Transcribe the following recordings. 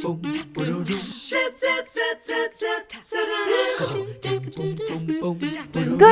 Good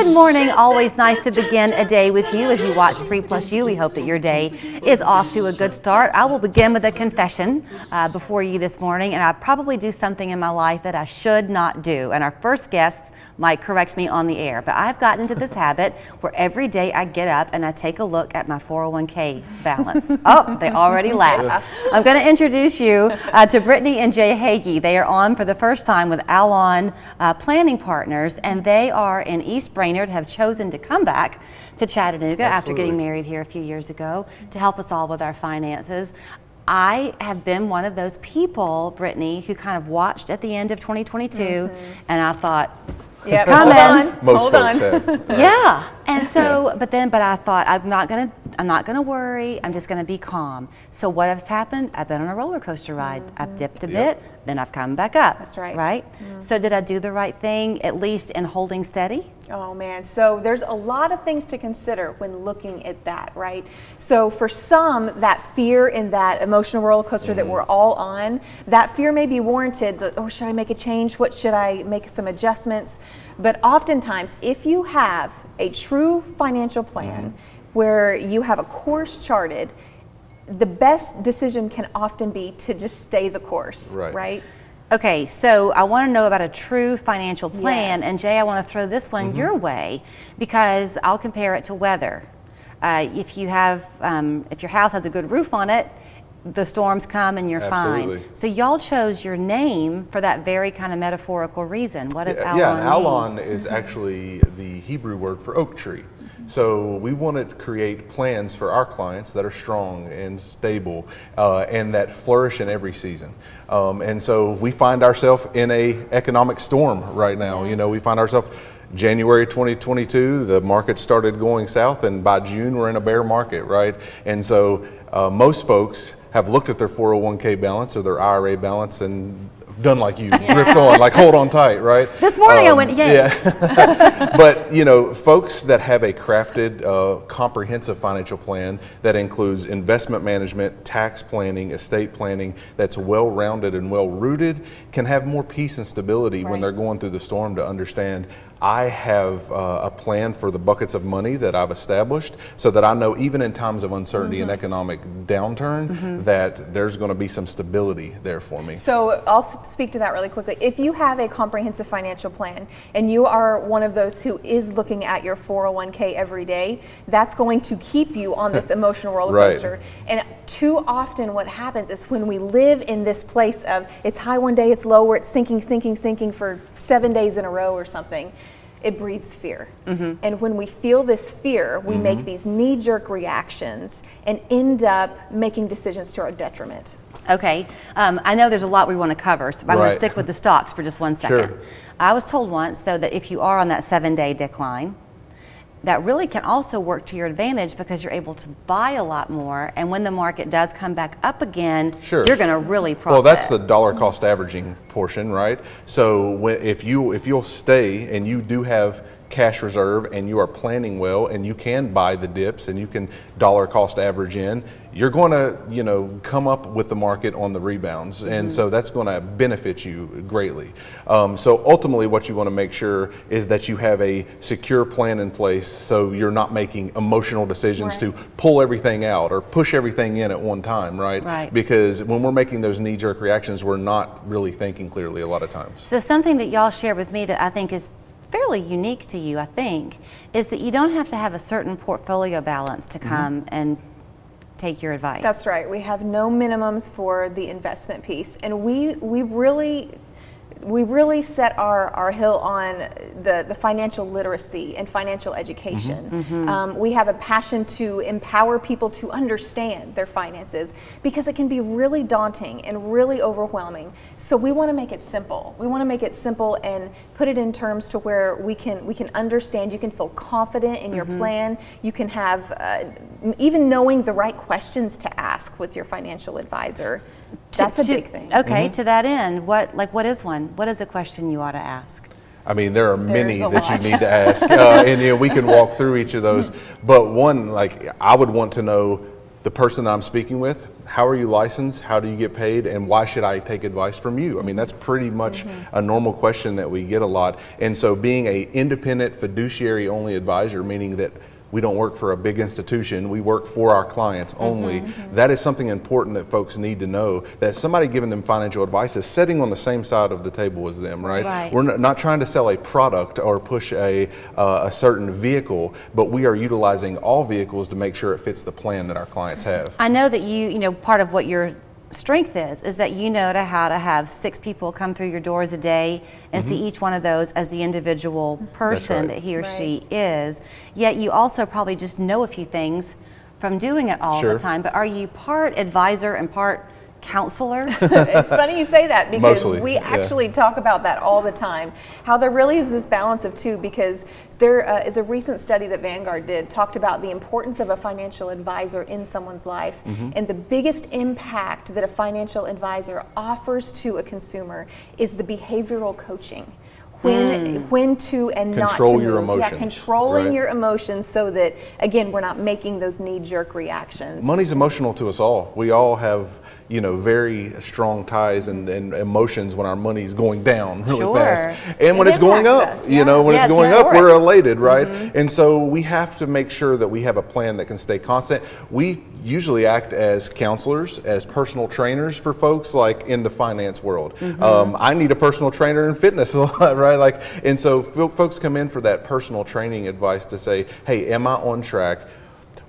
morning. Always nice to begin a day with you as you watch 3+U. We hope that your day is off to a good start. I will begin with a confession before you this morning, and I probably do something in my life that I should not do. And our first guests might correct me on the air, but I've gotten into this habit where every day I get up and I take a look at my 401k balance. Oh, they already laughed. I'm going to introduce you to Brittany and Jay Hagy. They are on for the first time with Allon Planning Partners, and they are in East Brainerd, have chosen to come back to Chattanooga after getting married here a few years ago to help us all with our finances. I have been one of those people, Brittany, who kind of watched at the end of 2022, and I thought, it's coming. Most folks have. Right? Yeah, and so, but I thought I'm not gonna worry. I'm just gonna be calm. So what has happened? I've been on a roller coaster ride. I've dipped a bit, then I've come back up. That's right. Right. So did I do the right thing, at least in holding steady? Oh man, so there's a lot of things to consider when looking at that, right? So for some, that fear in that emotional roller coaster that we're all on, that fear may be warranted. Oh, should I make a change? What should I make some adjustments? But oftentimes, if you have a true financial plan where you have a course charted, the best decision can often be to just stay the course, right? Okay, so I want to know about a true financial plan, Yes. and Jay, I want to throw this one your way because I'll compare it to weather. If you have, if your house has a good roof on it, the storms come and you're fine. So y'all chose your name for that very kind of metaphorical reason. What does Allon mean? Allon is actually the Hebrew word for oak tree. So we wanted to create plans for our clients that are strong and stable and that flourish in every season. And so we find ourselves in a economic storm right now. You know, we find ourselves January 2022, the market started going south, and by June we're in a bear market, right? And so most folks have looked at their 401k balance or their IRA balance and done like you, ripped on, like hold on tight, right? This morning I went, yay. Yeah. But, you know, folks that have a crafted, comprehensive financial plan that includes investment management, tax planning, estate planning, that's well-rounded and well-rooted, can have more peace and stability when they're going through the storm to understand I have a plan for the buckets of money that I've established so that I know even in times of uncertainty and economic downturn that there's going to be some stability there for me. So I'll speak to that really quickly. If you have a comprehensive financial plan and you are one of those who is looking at your 401k every day, that's going to keep you on this emotional roller coaster. And too often what happens is when we live in this place of it's high one day, it's low, where it's sinking for 7 days in a row or something, it breeds fear. And when we feel this fear, we make these knee-jerk reactions and end up making decisions to our detriment. Okay, I know there's a lot we want to cover, so I'm going to stick with the stocks for just 1 second. I was told once, though, that if you are on that 7-day decline, that really can also work to your advantage because you're able to buy a lot more, and when the market does come back up again, you're going to really profit. Well, that's the dollar cost averaging portion, right? So if you'll stay and you do have cash reserve and you are planning well and you can buy the dips and you can dollar cost average in, you're going to, you know, come up with the market on the rebounds. And so that's going to benefit you greatly. So ultimately what you want to make sure is that you have a secure plan in place so you're not making emotional decisions to pull everything out or push everything in at one time, right? Because when we're making those knee-jerk reactions, we're not really thinking clearly a lot of times. So something that y'all share with me that I think is fairly unique to you, I think, is that you don't have to have a certain portfolio balance to come and take your advice. That's right. We have no minimums for the investment piece, and we really set our hill on the financial literacy and financial education. We have a passion to empower people to understand their finances because it can be really daunting and really overwhelming. So we want to make it simple. We want to make it simple and put it in terms to where we can understand. You can feel confident in your plan. You can have even knowing the right questions to ask with your financial advisor. That's a big thing. Okay, to that end, what is one? What is a question you ought to ask? I mean, there are many that you need to ask, and you know, we can walk through each of those. But one, like, I would want to know the person that I'm speaking with, how are you licensed? How do you get paid? And why should I take advice from you? I mean, that's pretty much a normal question that we get a lot. And so being a independent fiduciary only advisor, meaning that we don't work for a big institution, we work for our clients only. That is something important that folks need to know, that somebody giving them financial advice is sitting on the same side of the table as them, right? We're not trying to sell a product or push a certain vehicle, but we are utilizing all vehicles to make sure it fits the plan that our clients have. I know that you know, part of what your strength is that you know how to have 6 people come through your doors a day and see each one of those as the individual person that he or she is. Yet you also probably just know a few things from doing it all the time. But are you part advisor and part counselor? It's funny you say that, because we actually talk about that all the time, how there really is this balance of two, because there is a recent study that Vanguard did, talked about the importance of a financial advisor in someone's life, and the biggest impact that a financial advisor offers to a consumer is the behavioral coaching. When to and not to control your emotions. Yeah, controlling your emotions, so that, again, we're not making those knee-jerk reactions. Money's emotional to us all. We all have, you know, very strong ties and emotions when our money's going down really fast. And when it's going up, you know, when it's going up, we're elated, right? And so we have to make sure that we have a plan that can stay constant. We usually act as counselors, as personal trainers for folks, like in the finance world. I need a personal trainer in fitness a lot, right? Like, and so folks come in for that personal training advice to say, hey, am I on track?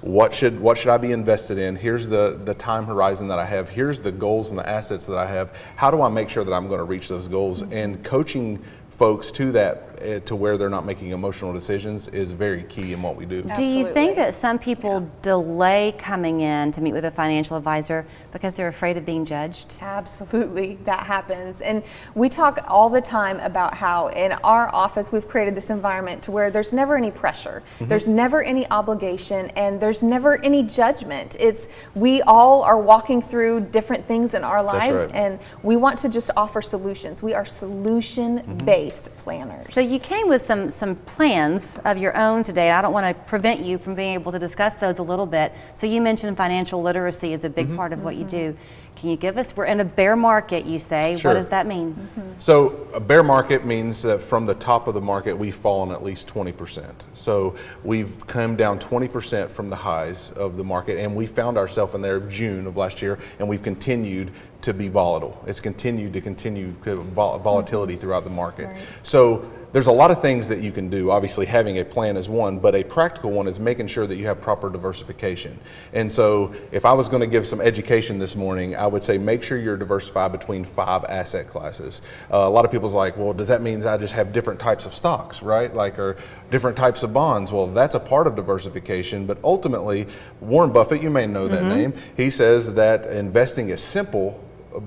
What should I be invested in? Here's the time horizon that I have. Here's the goals and the assets that I have. How do I make sure that I'm going to reach those goals? And coaching folks to that, to where they're not making emotional decisions, is very key in what we do. Do you think that some people delay coming in to meet with a financial advisor because they're afraid of being judged? Absolutely, that happens. And we talk all the time about how in our office we've created this environment to where there's never any pressure, there's never any obligation, and there's never any judgment. It's, we all are walking through different things in our lives, and we want to just offer solutions. We are solution-based planners. So you came with some plans of your own today. I don't want to prevent you from being able to discuss those a little bit. So you mentioned financial literacy is a big part of what you do. Can you give us, we're in a bear market, you say. What does that mean? So a bear market means that from the top of the market, we've fallen at least 20%. So we've come down 20% from the highs of the market, and we found ourselves in there June of last year, and we've continued to be volatile. It's continued volatility throughout the market. So there's a lot of things that you can do. Obviously, having a plan is one, but a practical one is making sure that you have proper diversification. And so if I was going to give some education this morning, I would say make sure you're diversified between 5 asset classes. A lot of people's like, well, does that mean I just have different types of stocks, right? Like, or different types of bonds? Well, that's a part of diversification, but ultimately, Warren Buffett, you may know that name, he says that investing is simple,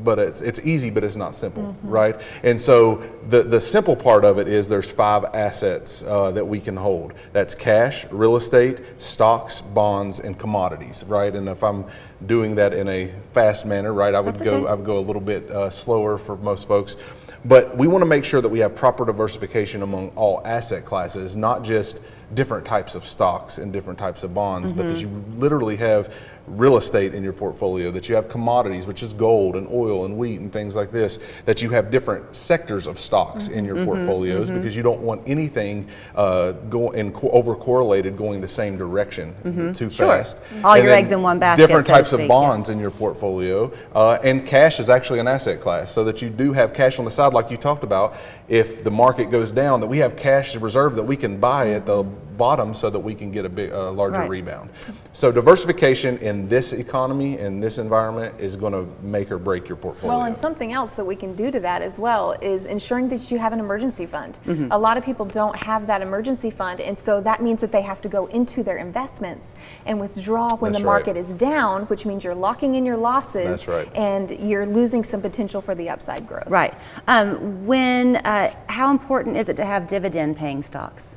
but it's easy, but it's not simple, right? And so the simple part of it is there's 5 assets that we can hold. That's cash, real estate, stocks, bonds, and commodities, right? And if I'm doing that in a fast manner, right, I would go a little bit slower for most folks. But we want to make sure that we have proper diversification among all asset classes, not just different types of stocks and different types of bonds, but that you literally have real estate in your portfolio, that you have commodities, which is gold and oil and wheat and things like this, that you have different sectors of stocks in your portfolios, because you don't want anything over correlated going the same direction too fast. All your eggs in one basket. Different types of bonds in your portfolio, and cash is actually an asset class, so that you do have cash on the side, like you talked about. If the market goes down, that we have cash reserve that we can buy at the bottom so that we can get a larger rebound. So diversification in this economy, in this environment, is going to make or break your portfolio. Well, and something else that we can do to that as well is ensuring that you have an emergency fund. A lot of people don't have that emergency fund, and so that means that they have to go into their investments and withdraw when the market is down, which means you're locking in your losses and you're losing some potential for the upside growth. Right. How important is it to have dividend-paying stocks?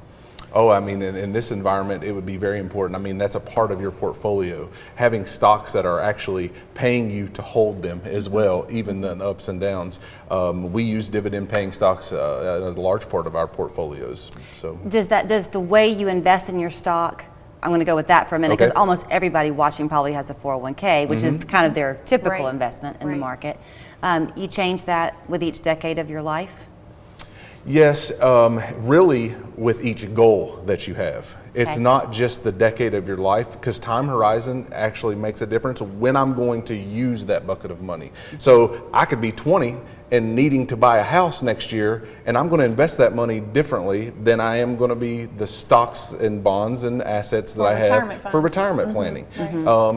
Oh, I mean, in this environment, it would be very important. I mean, that's a part of your portfolio. Having stocks that are actually paying you to hold them as well, even the ups and downs. We use dividend-paying stocks as a large part of our portfolios. So, does the way you invest in your stock I'm going to go with that for a minute Okay. because almost everybody watching probably has a 401k, which is kind of their typical Right. investment in the Right. market. You change that with each decade of your life? Yes, really with each goal that you have. It's Okay. not just the decade of your life, because time horizon actually makes a difference when I'm going to use that bucket of money. So I could be 20 and needing to buy a house next year, and I'm going to invest that money differently than I am going to be the stocks and bonds and assets that I have for retirement planning.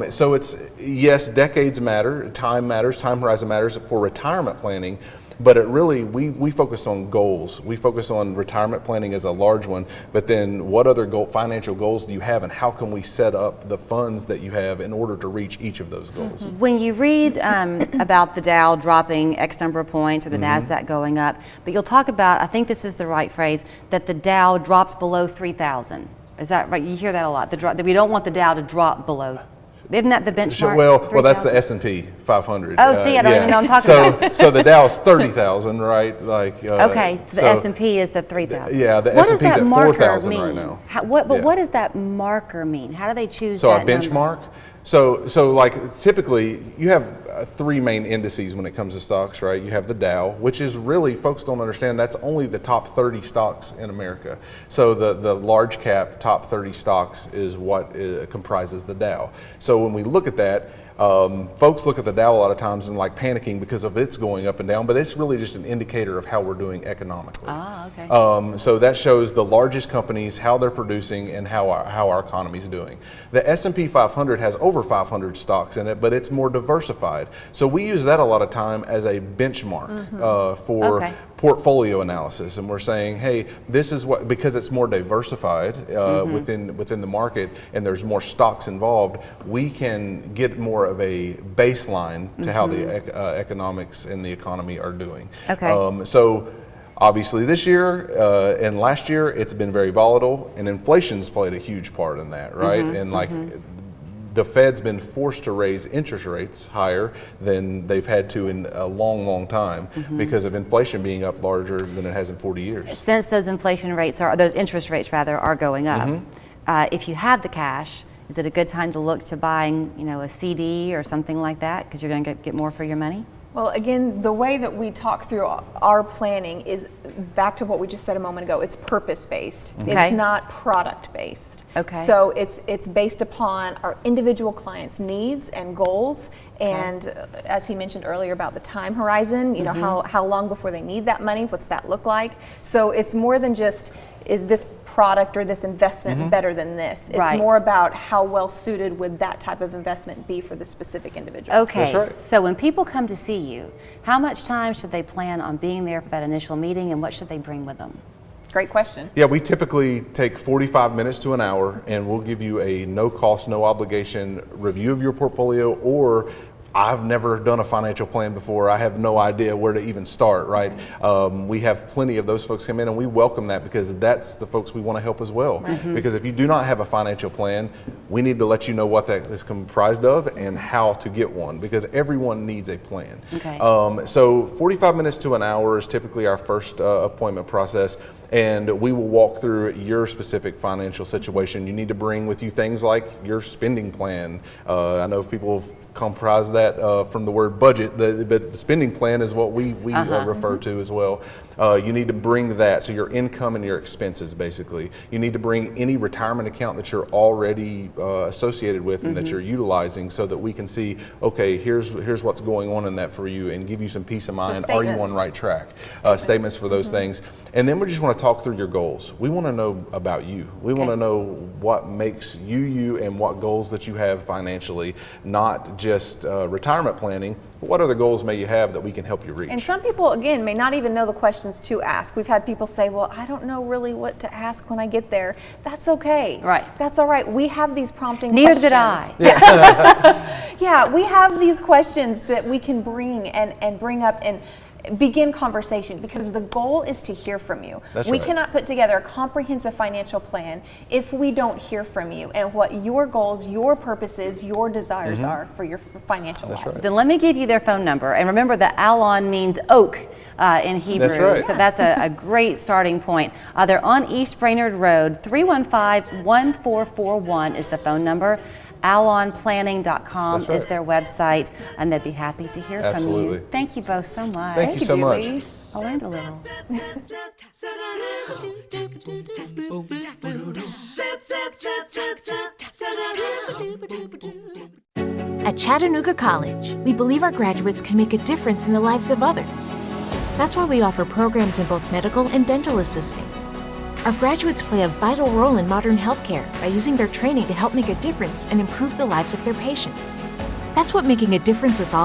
So it's, yes, decades matter, time horizon matters for retirement planning. But it really, we focus on goals. We focus on retirement planning as a large one, but then what other financial goals do you have, and how can we set up the funds that you have in order to reach each of those goals? When you read about the Dow dropping X number of points or the NASDAQ going up, but you'll talk about, I think this is the right phrase, that the Dow dropped below 3,000. Is that right? You hear that a lot, that we don't want the Dow to drop below. Isn't that the benchmark? Well, that's the S&P 500. Oh, see, I don't even know what I'm talking about. So the Dow's 30,000, right? Okay, so the S&P is the 3,000. Yeah, the What does S&P's that at marker 4,000 mean? right now. What does that marker mean? How do they choose So that a benchmark? number? So like typically you have three main indices when it comes to stocks, right? You have the Dow, which is really, folks don't understand, that's only the top 30 stocks in America. So the large cap top 30 stocks is what comprises the Dow. So when we look at that, folks look at the Dow a lot of times and like panicking because of it's going up and down, but it's really just an indicator of how we're doing economically. Ah, okay. So that shows the largest companies, how they're producing, and how our economy is doing. The S&P 500 has over 500 stocks in it, but it's more diversified. So we use that a lot of time as a benchmark for Okay. portfolio analysis, and we're saying, hey, this is what, because it's more diversified within the market, and there's more stocks involved, we can get more of a baseline to how the economics and the economy are doing. Okay. So obviously this year and last year it's been very volatile, and inflation's played a huge part in that, right? And like the Fed's been forced to raise interest rates higher than they've had to in a long, long time because of inflation being up larger than it has in 40 years. Since those those interest rates rather, are going up, if you have the cash, is it a good time to look to buying, a CD or something like that because you're going to get more for your money? Well, again, the way that we talk through our planning is back to what we just said a moment ago. It's purpose-based. Okay. It's not product-based. Okay. So it's based upon our individual clients' needs and goals, and as he mentioned earlier about the time horizon, how long before they need that money, what's that look like? So it's more than just, is this product or this investment better than this? It's Right. more about how well suited would that type of investment be for the specific individual. Okay, That's right. so when people come to see you, how much time should they plan on being there for that initial meeting, and what should they bring with them? Great question. Yeah, we typically take 45 minutes to an hour, and we'll give you a no cost, no obligation review of your portfolio, or I've never done a financial plan before, I have no idea where to even start, right? We have plenty of those folks come in, and we welcome that because that's the folks we want to help as well. Because if you do not have a financial plan, we need to let you know what that is comprised of and how to get one, because everyone needs a plan. Okay. So 45 minutes to an hour is typically our first appointment process, and we will walk through your specific financial situation. You need to bring with you things like your spending plan. I know people have comprised that from the word budget, but the spending plan is what we refer to as well. You need to bring that, so your income and your expenses basically. You need to bring any retirement account that you're already associated with and that you're utilizing, so that we can see, okay, here's what's going on in that for you, and give you some peace of mind. Are you on the right track? Statements for those things. And then we just want to talk through your goals. We want to know about you. We want to know what makes you you and what goals that you have financially, not just retirement planning. What other goals may you have that we can help you reach? And some people, again, may not even know the questions to ask. We've had people say, well, I don't know really what to ask when I get there. That's okay. Right. That's all right. We have these prompting Neither questions. did I. Yeah, we have these questions that we can bring and bring up, and begin conversation, because the goal is to hear from you. That's we right. cannot put together a comprehensive financial plan if we don't hear from you and what your goals, your purposes, your desires are for your financial life. Right. Then let me give you their phone number. And remember that Allon means oak in Hebrew. That's right. So that's a great starting point. They're on East Brainerd Road. 315-1441 is the phone number. AllonPlanning.com That's right. is their website, and they'd be happy to hear from Absolutely. you. Thank you both so much. Thank you so much. Julie. I learned a little. At Chattanooga College, we believe our graduates can make a difference in the lives of others. That's why we offer programs in both medical and dental assisting. Our graduates play a vital role in modern healthcare by using their training to help make a difference and improve the lives of their patients. That's what making a difference is all